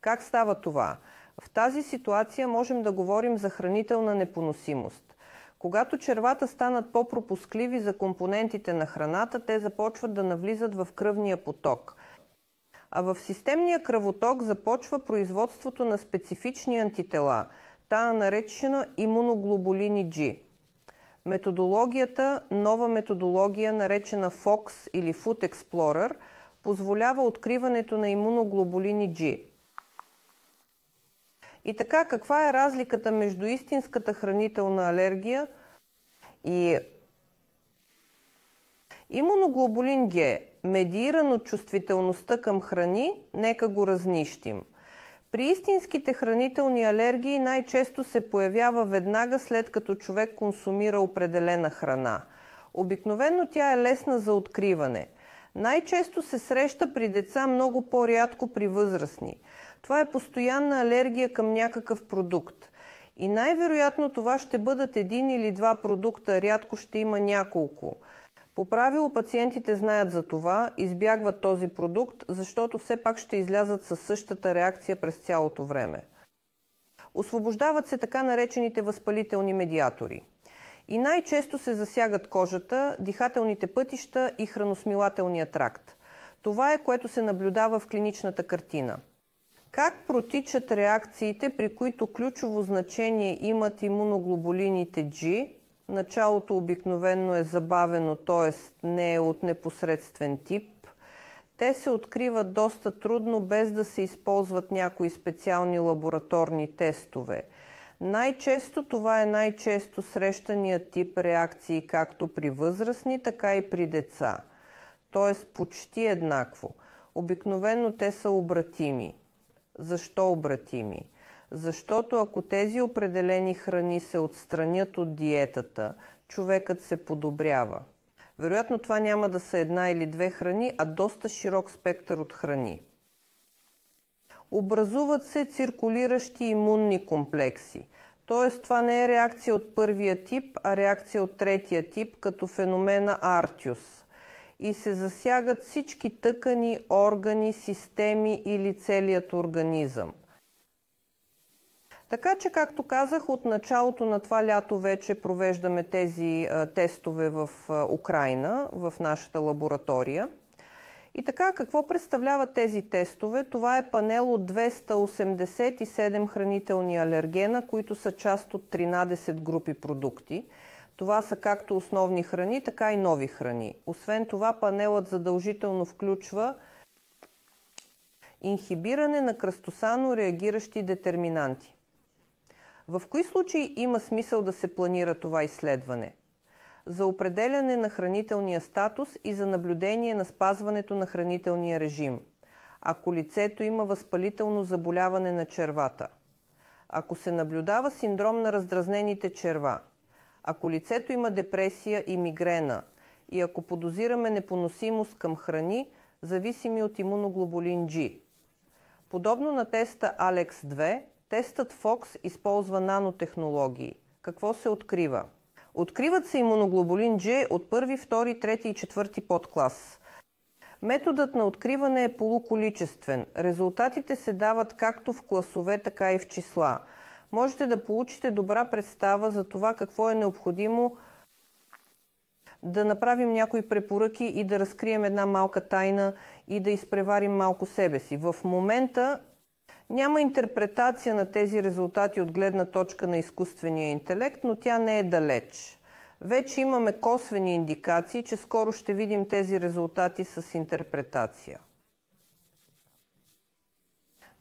Как става това? В тази ситуация можем да говорим за хранителна непоносимост. Когато червата станат по-пропускливи за компонентите на храната, те започват да навлизат в кръвния поток. А в системния кръвоток започва производството на специфични антитела, тая наречена имуноглобулини G. Методологията, нова методология, наречена FOX или Food Explorer, позволява откриването на имуноглобулини G. И така, каква е разликата между истинската хранителна алергия и имуноглобулин Г, медииран от чувствителността към храни, нека го разнищим. При истинските хранителни алергии най-често се появява веднага след като човек консумира определена храна. Обикновено тя е лесна за откриване. Най-често се среща при деца, много по-рядко при възрастни. Това е постоянна алергия към някакъв продукт. И най-вероятно това ще бъдат един или два продукта, рядко ще има няколко. По правило пациентите знаят за това, избягват този продукт, защото все пак ще излязат със същата реакция през цялото време. Освобождават се така наречените възпалителни медиатори. И най-често се засягат кожата, дихателните пътища и храносмилателния тракт. Това е, което се наблюдава в клиничната картина. Как протичат реакциите, при които ключово значение имат имуноглобулините G? Началото обикновено е забавено, т.е. не е от непосредствен тип. Те се откриват доста трудно, без да се използват някои специални лабораторни тестове. Най-често това е най-често срещания тип реакции както при възрастни, така и при деца. Т.е. почти еднакво. Обикновено те са обратими. Защо обратими? Защото ако тези определени храни се отстранят от диетата, човекът се подобрява. Вероятно това няма да са една или две храни, а доста широк спектър от храни. Образуват се циркулиращи имунни комплекси. Т.е. това не е реакция от първия тип, а реакция от третия тип, като феномена Артиус. И се засягат всички тъкани, органи, системи или целият организъм. Така че, както казах, от началото на това лято вече провеждаме тези тестове в Украйна, в нашата лаборатория. И така, какво представляват тези тестове? Това е панел от 287 хранителни алергена, които са част от 13 групи продукти. Това са както основни храни, така и нови храни. Освен това, панелът задължително включва инхибиране на кръстосано реагиращи детерминанти. В кои случаи има смисъл да се планира това изследване? За определяне на хранителния статус и за наблюдение на спазването на хранителния режим. Ако лицето има възпалително заболяване на червата. Ако се наблюдава синдром на раздразнените черва. Ако лицето има депресия и мигрена. И ако подозираме непоносимост към храни, зависими от имуноглобулин G. Подобно на теста ALEX2, тестът FOX използва нанотехнологии. Какво се открива? Откриват се имуноглобулин G от първи, втори, трети и четвърти подклас. Методът на откриване е полуколичествен. Резултатите се дават както в класове, така и в числа. Можете да получите добра представа за това какво е необходимо да направим някои препоръки и да разкрием една малка тайна и да изпреварим малко себе си. В момента няма интерпретация на тези резултати от гледна точка на изкуствения интелект, но тя не е далеч. Вече имаме косвени индикации, че скоро ще видим тези резултати с интерпретация.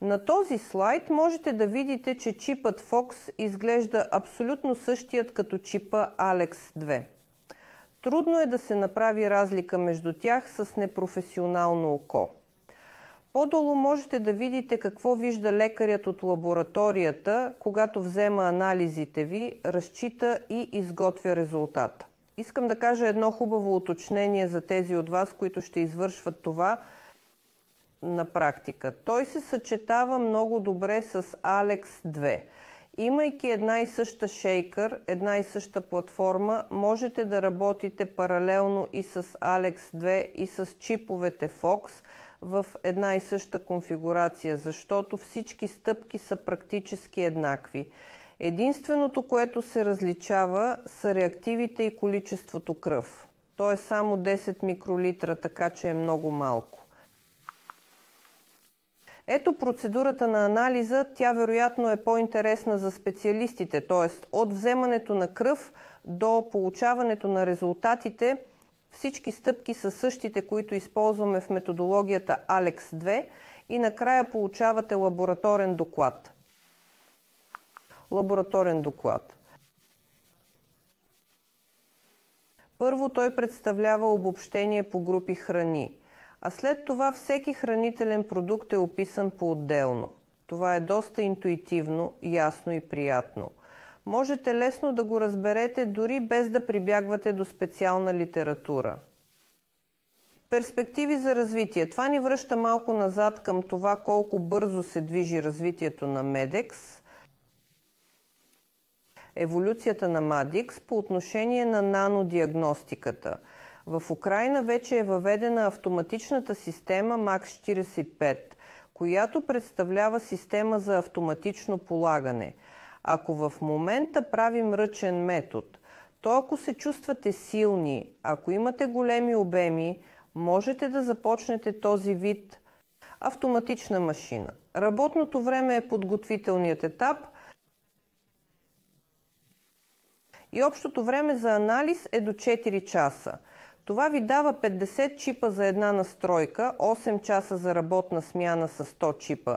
На този слайд можете да видите, че чипът FOX изглежда абсолютно същият като чипа ALEX2. Трудно е да се направи разлика между тях с непрофесионално око. По-долу можете да видите какво вижда лекарят от лабораторията, когато взема анализите ви, разчита и изготвя резултата. Искам да кажа едно хубаво уточнение за тези от вас, които ще извършват това на практика. Той се съчетава много добре с ALEX2. Имайки една и съща шейкър, една и съща платформа, можете да работите паралелно и с ALEX2 и с чиповете FOX в една и съща конфигурация, защото всички стъпки са практически еднакви. Единственото, което се различава, са реактивите и количеството кръв. То е само 10 микролитра, така че е много малко. Ето процедурата на анализа, тя вероятно е по-интересна за специалистите, т.е. от вземането на кръв до получаването на резултатите, всички стъпки са същите, които използваме в методологията ALEX2 и накрая получавате лабораторен доклад. Лабораторен доклад. Първо той представлява обобщение по групи храни, а след това всеки хранителен продукт е описан по-отделно. Това е доста интуитивно, ясно и приятно. Можете лесно да го разберете, дори без да прибягвате до специална литература. Перспективи за развитие. Това ни връща малко назад към това колко бързо се движи развитието на MEDEX, еволюцията на MADIX по отношение на нанодиагностиката. В Украйна вече е въведена автоматичната система MAX45, която представлява система за автоматично полагане. Ако в момента правим ръчен метод, то ако се чувствате силни, ако имате големи обеми, можете да започнете този вид автоматична машина. Работното време е подготвителният етап и общото време за анализ е до 4 часа. Това ви дава 50 чипа за една настройка, 8 часа за работна смяна с 100 чипа.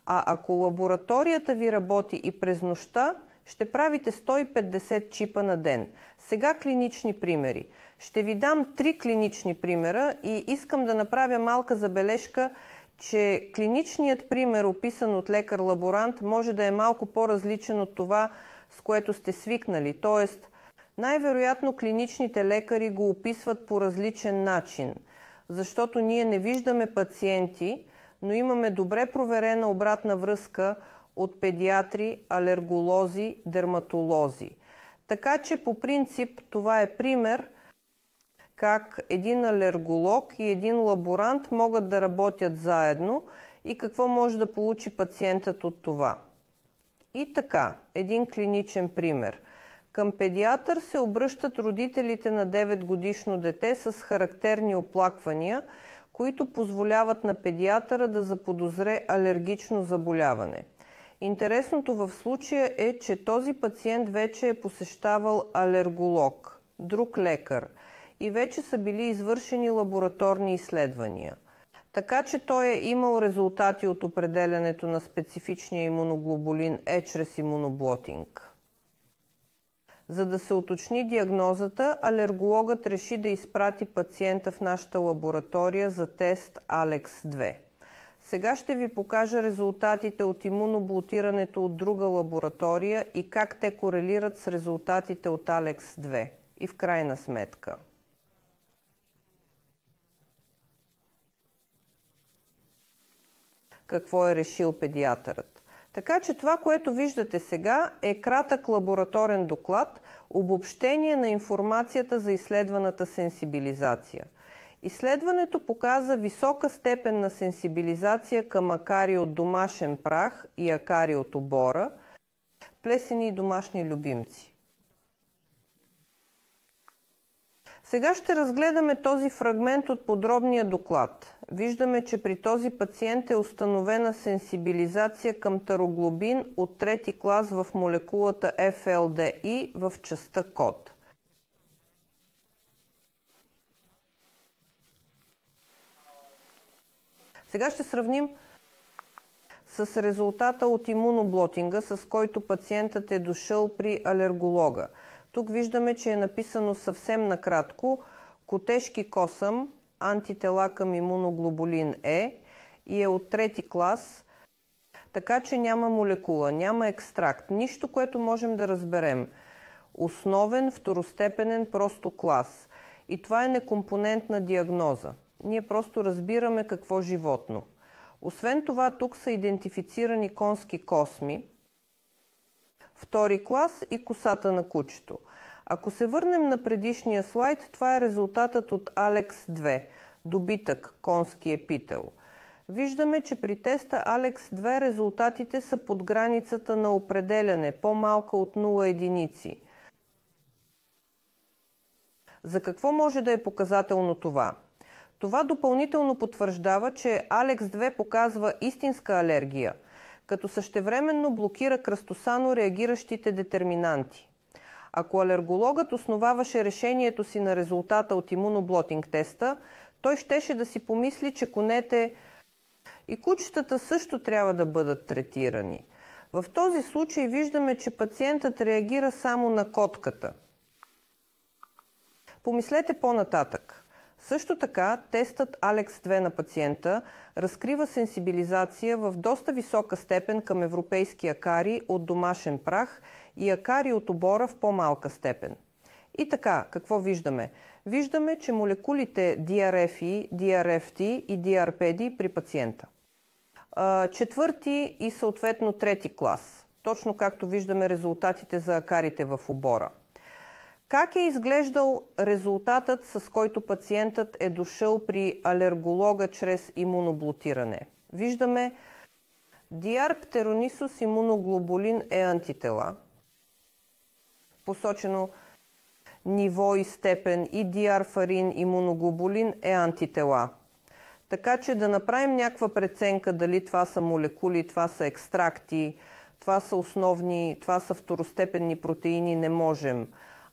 А ако лабораторията ви работи и през нощта, ще правите 150 чипа на ден. Сега клинични примери. Ще ви дам 3 клинични примера и искам да направя малка забележка, че клиничният пример, описан от лекар-лаборант, може да е малко по-различен от това, с което сте свикнали. Тоест, най-вероятно клиничните лекари го описват по различен начин, защото ние не виждаме пациенти, но имаме добре проверена обратна връзка от педиатри, алерголози, дерматолози. Така че по принцип това е пример как един алерголог и един лаборант могат да работят заедно и какво може да получи пациентът от това. И така, един клиничен пример. Към педиатър се обръщат родителите на 9-годишно дете с характерни оплаквания, които позволяват на педиатъра да заподозре алергично заболяване. Интересното в случая е, че този пациент вече е посещавал алерголог, друг лекар, и вече са били извършени лабораторни изследвания. Така че той е имал резултати от определянето на специфичния имуноглобулин Е чрез имуноблотинг. За да се уточни диагнозата, алергологът реши да изпрати пациента в нашата лаборатория за тест ALEX2. Сега ще ви покажа резултатите от имуноблотирането от друга лаборатория и как те корелират с резултатите от ALEX2. И в крайна сметка. какво е решил педиатърът. Така че това, което виждате сега, е кратък лабораторен доклад, обобщение на информацията за изследваната сенсибилизация. Изследването показа висока степен на сенсибилизация към акари от домашен прах и акари от обора, плесени и домашни любимци. Сега ще разгледаме този фрагмент от подробния доклад. Виждаме, че при този пациент е установена сенсибилизация към тароглобин от трети клас в молекулата FLDI в частта код. Сега ще сравним с резултата от имуноблотинга, с който пациентът е дошъл при алерголога. Тук виждаме, че е написано съвсем накратко котешки косъм, антитела към имуноглобулин Е и е от трети клас, така че няма молекула, няма екстракт, нищо, което можем да разберем. Основен, второстепенен, просто клас. И това е некомпонентна диагноза. Ние просто разбираме какво животно. Освен това, тук са идентифицирани конски косми, втори клас и косата на кучето. Ако се върнем на предишния слайд, това е резултатът от ALEX2, добитък конски епител. Виждаме, че при теста ALEX2 резултатите са под границата на определяне, по-малка от 0 единици. За какво може да е показателно това? Това допълнително потвърждава, че ALEX2 показва истинска алергия, като същевременно блокира кръстосано реагиращите детерминанти. Ако алергологът основаваше решението си на резултата от имуноблотинг теста, той щеше да си помисли, че конете и кучетата също трябва да бъдат третирани. В този случай виждаме, че пациентът реагира само на котката. Помислете по-нататък. Също така, тестът ALEX2 на пациента разкрива сенсибилизация в доста висока степен към европейски акари от домашен прах и акари от обора в по-малка степен. И така, какво виждаме? Виждаме, че молекулите DRFI, DRFT и DRPD при пациента. Четвърти и съответно трети клас, точно както виждаме резултатите за акарите в обора. Как е изглеждал резултатът, с който пациентът е дошъл при алерголога чрез имуноблотиране? Виждаме DR птеронисус имуноглобулин Е антитела, посочено ниво и степен, и DR фарин имуноглобулин Е антитела. Така че да направим някаква преценка дали това са молекули, това са екстракти, това са основни, това са второстепенни протеини, не можем.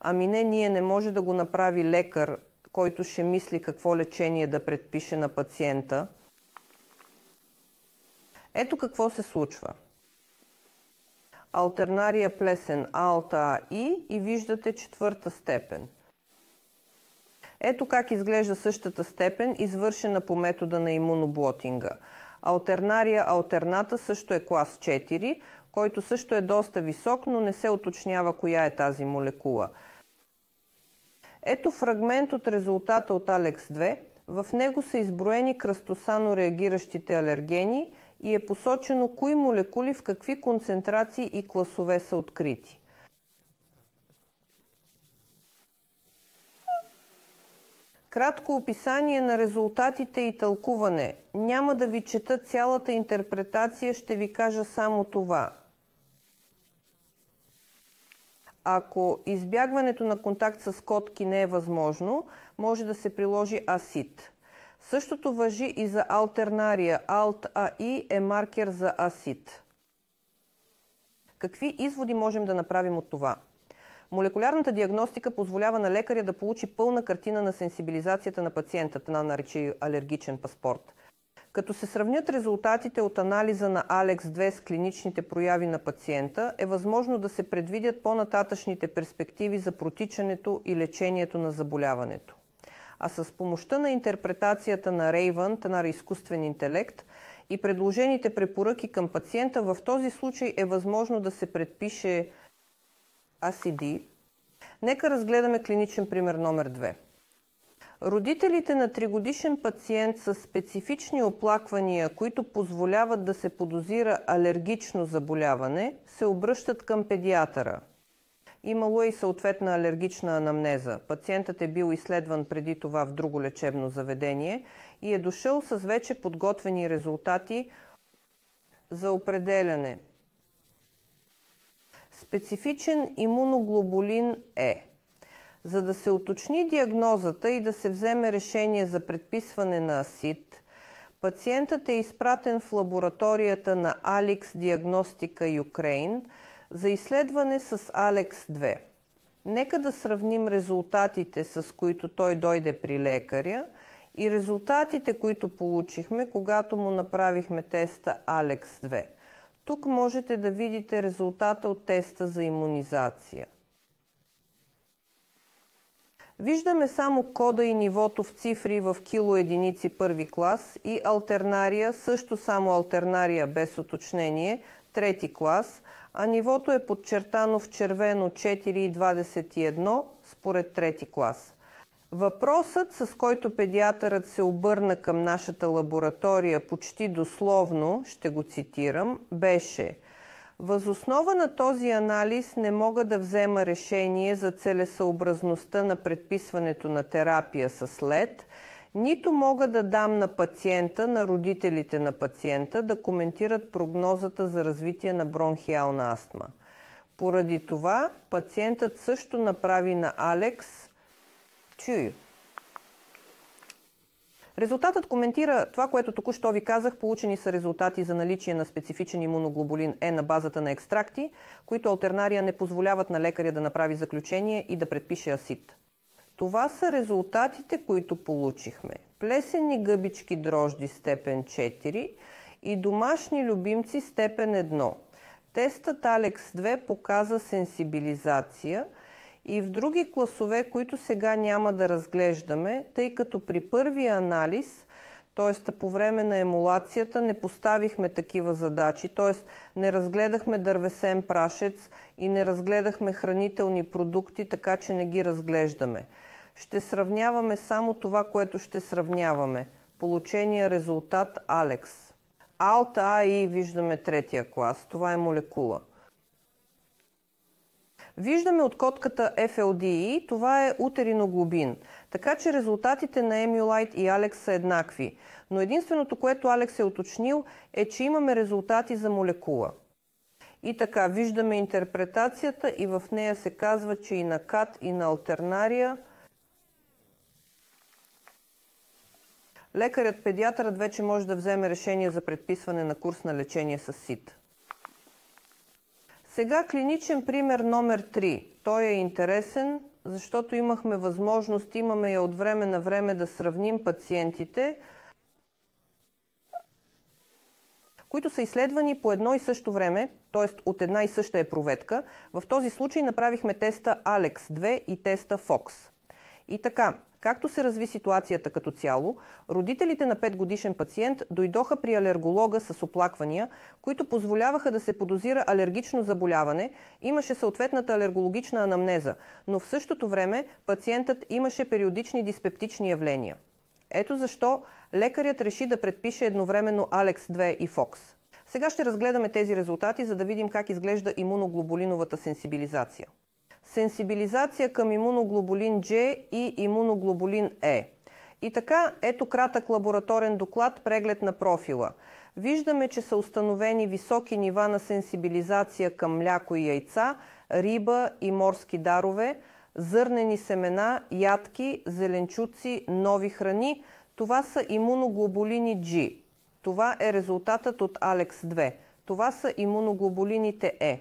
Ами не, ние не може да го направи лекар, който ще мисли какво лечение да предпише на пациента. Ето какво се случва. Алтернария плесен алта и виждате четвърта степен. Ето как изглежда същата степен, извършена по метода на имуноблотинга. Алтернария алтерната също е клас 4, който също е доста висок, но не се уточнява коя е тази молекула. Ето фрагмент от резултата от ALEX2. В него са изброени кръстосано реагиращите алергени и е посочено кои молекули в какви концентрации и класове са открити. Кратко описание на резултатите и тълкуване. Няма да ви чета цялата интерпретация, ще ви кажа само това. Ако избягването на контакт с котки не е възможно, може да се приложи АСИД. Същото важи и за алтернария. ALT-AI е маркер за АСИД. Какви изводи можем да направим от това? Молекулярната диагностика позволява на лекаря да получи пълна картина на сенсибилизацията на пациента, наречи алергичен паспорт. Като се сравнят резултатите от анализа на ALEX2 с клиничните прояви на пациента, е възможно да се предвидят по-нататъчните перспективи за протичането и лечението на заболяването. А с помощта на интерпретацията на Raven, на изкуствен интелект, и предложените препоръки към пациента, в този случай е възможно да се предпише ACD. Нека разгледаме клиничен пример номер 2. Родителите на 3-годишен пациент с специфични оплаквания, които позволяват да се подозира алергично заболяване, се обръщат към педиатъра. Имало е и съответна алергична анамнеза. Пациентът е бил изследван преди това в друго лечебно заведение и е дошъл с вече подготвени резултати за определяне. Специфичен имуноглобулин Е. За да се уточни диагнозата и да се вземе решение за предписване на АСИД, пациентът е изпратен в лабораторията на Алекс Диагностика Юкрейн за изследване с Алекс-2. Нека да сравним резултатите, с които той дойде при лекаря, и резултатите, които получихме, когато му направихме теста Алекс-2. Тук можете да видите резултата от теста за имунизация. Виждаме само кода и нивото в цифри в килоединици първи клас и алтернария, също само алтернария без уточнение, трети клас, а нивото е подчертано в червено 4,21 според трети клас. Въпросът, с който педиатърът се обърна към нашата лаборатория почти дословно, ще го цитирам, беше: въз основа на този анализ не мога да взема решение за целесъобразността на предписването на терапия с лед, нито мога да дам на пациента, на родителите на пациента да коментират прогнозата за развитие на бронхиална астма. Поради това пациентът също направи на Алекс чую. Резултатът коментира това, което току-що ви казах. Получени са резултати за наличие на специфичен имуноглобулин Е на базата на екстракти, които алтернария не позволяват на лекаря да направи заключение и да предпише АСИД. Това са резултатите, които получихме. Плесени гъбички дрожди степен 4 и домашни любимци степен 1. Тестът Алекс-2 показа сенсибилизация и в други класове, които сега няма да разглеждаме, тъй като при първия анализ, т.е. по време на емулацията, не поставихме такива задачи, т.е. не разгледахме дървесен прашец и не разгледахме хранителни продукти, така че не ги разглеждаме. Ще сравняваме само това, което ще сравняваме. Получения резултат Алекс. Алта АИ виждаме третия клас. Това е молекула. Виждаме от котката FLDE, това е утериноглобин. Така че резултатите на Emulite и Алекс са еднакви. Но единственото, което Алекс е уточнил, е, че имаме резултати за молекула. И така, виждаме интерпретацията и в нея се казва, че и на КАТ, и на алтернария лекарят-педиатърът вече може да вземе решение за предписване на курс на лечение с СИД. Сега клиничен пример номер 3. Той е интересен, защото имахме възможност, имаме я от време на време да сравним пациентите, които са изследвани по едно и също време, т.е. от една и съща е проветка. В този случай направихме теста Алекс-2 и теста FOX. И така, както се разви ситуацията като цяло, родителите на 5-годишен пациент дойдоха при алерголога с оплаквания, които позволяваха да се подозира алергично заболяване, имаше съответната алергологична анамнеза, но в същото време пациентът имаше периодични диспептични явления. Ето защо лекарят реши да предпише едновременно Алекс-2 и FOX. Сега ще разгледаме тези резултати, за да видим как изглежда имуноглобулиновата сенсибилизация. Сенсибилизация към имуноглобулин G и имуноглобулин E. И така, ето кратък лабораторен доклад, преглед на профила. Виждаме, че са установени високи нива на сенсибилизация към мляко и яйца, риба и морски дарове, зърнени семена, ядки, зеленчуци, нови храни. Това са имуноглобулини G. Това е резултатът от Алекс-2. Това са имуноглобулините E.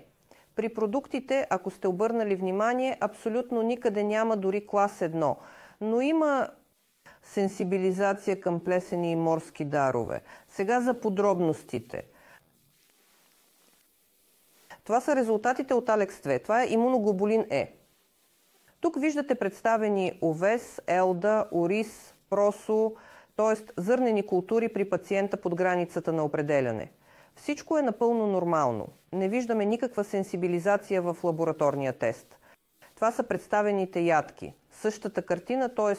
При продуктите, ако сте обърнали внимание, абсолютно никъде няма дори клас 1, но има сенсибилизация към плесени и морски дарове. Сега за подробностите. Това са резултатите от Алекс-2. Това е имуноглобулин Е. Тук виждате представени овес, елда, ориз, просо, т.е. зърнени култури при пациента под границата на определяне. Всичко е напълно нормално. Не виждаме никаква сенсибилизация в лабораторния тест. Това са представените ядки. Същата картина, т.е.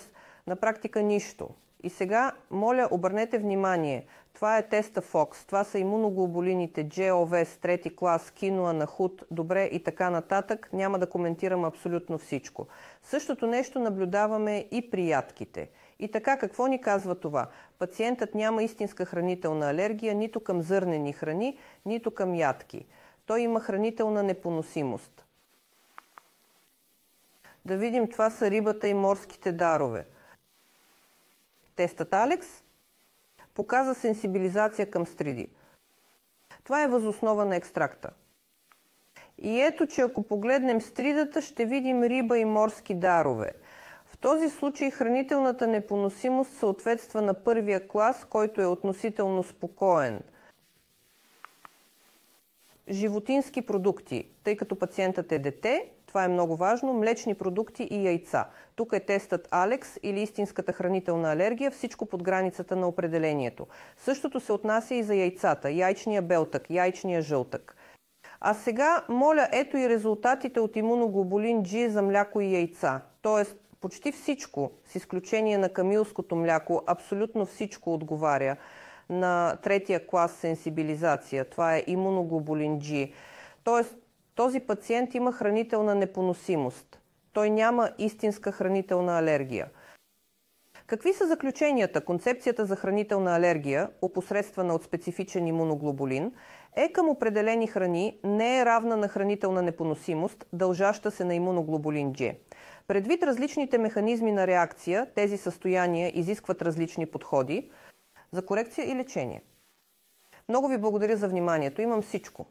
На практика нищо. И сега, моля, обърнете внимание. Това е теста FOX. Това са имуноглобулините GOV, трети клас, киноа на худ, добре и така нататък. Няма да коментирам абсолютно всичко. Същото нещо наблюдаваме и при ядките. И така, какво ни казва това? Пациентът няма истинска хранителна алергия нито към зърнени храни, нито към ядки. Той има хранителна непоносимост. Да видим, това са рибата и морските дарове. Тестът Алекс показа сенсибилизация към стриди. Това е въз основа на екстракта. И ето, че ако погледнем стридата, ще видим риба и морски дарове. В този случай хранителната непоносимост съответства на първия клас, който е относително спокоен. Животински продукти, тъй като пациентът е дете, това е много важно, млечни продукти и яйца. Тук е тестът Алекс или истинската хранителна алергия, всичко под границата на определението. Същото се отнася и за яйцата, яйчния белтък, яйчния жълтък. А сега, моля, ето и резултатите от имуноглобулин G за мляко и яйца. Тоест, почти всичко, с изключение на камилското мляко, абсолютно всичко отговаря на третия клас сенсибилизация. Това е имуноглобулин G. Тоест, този пациент има хранителна непоносимост. Той няма истинска хранителна алергия. Какви са заключенията? Концепцията за хранителна алергия, опосредствана от специфичен имуноглобулин, е към определени храни не е равна на хранителна непоносимост, дължаща се на имуноглобулин G. Предвид различните механизми на реакция, тези състояния изискват различни подходи за корекция и лечение. Много ви благодаря за вниманието. Имам всичко.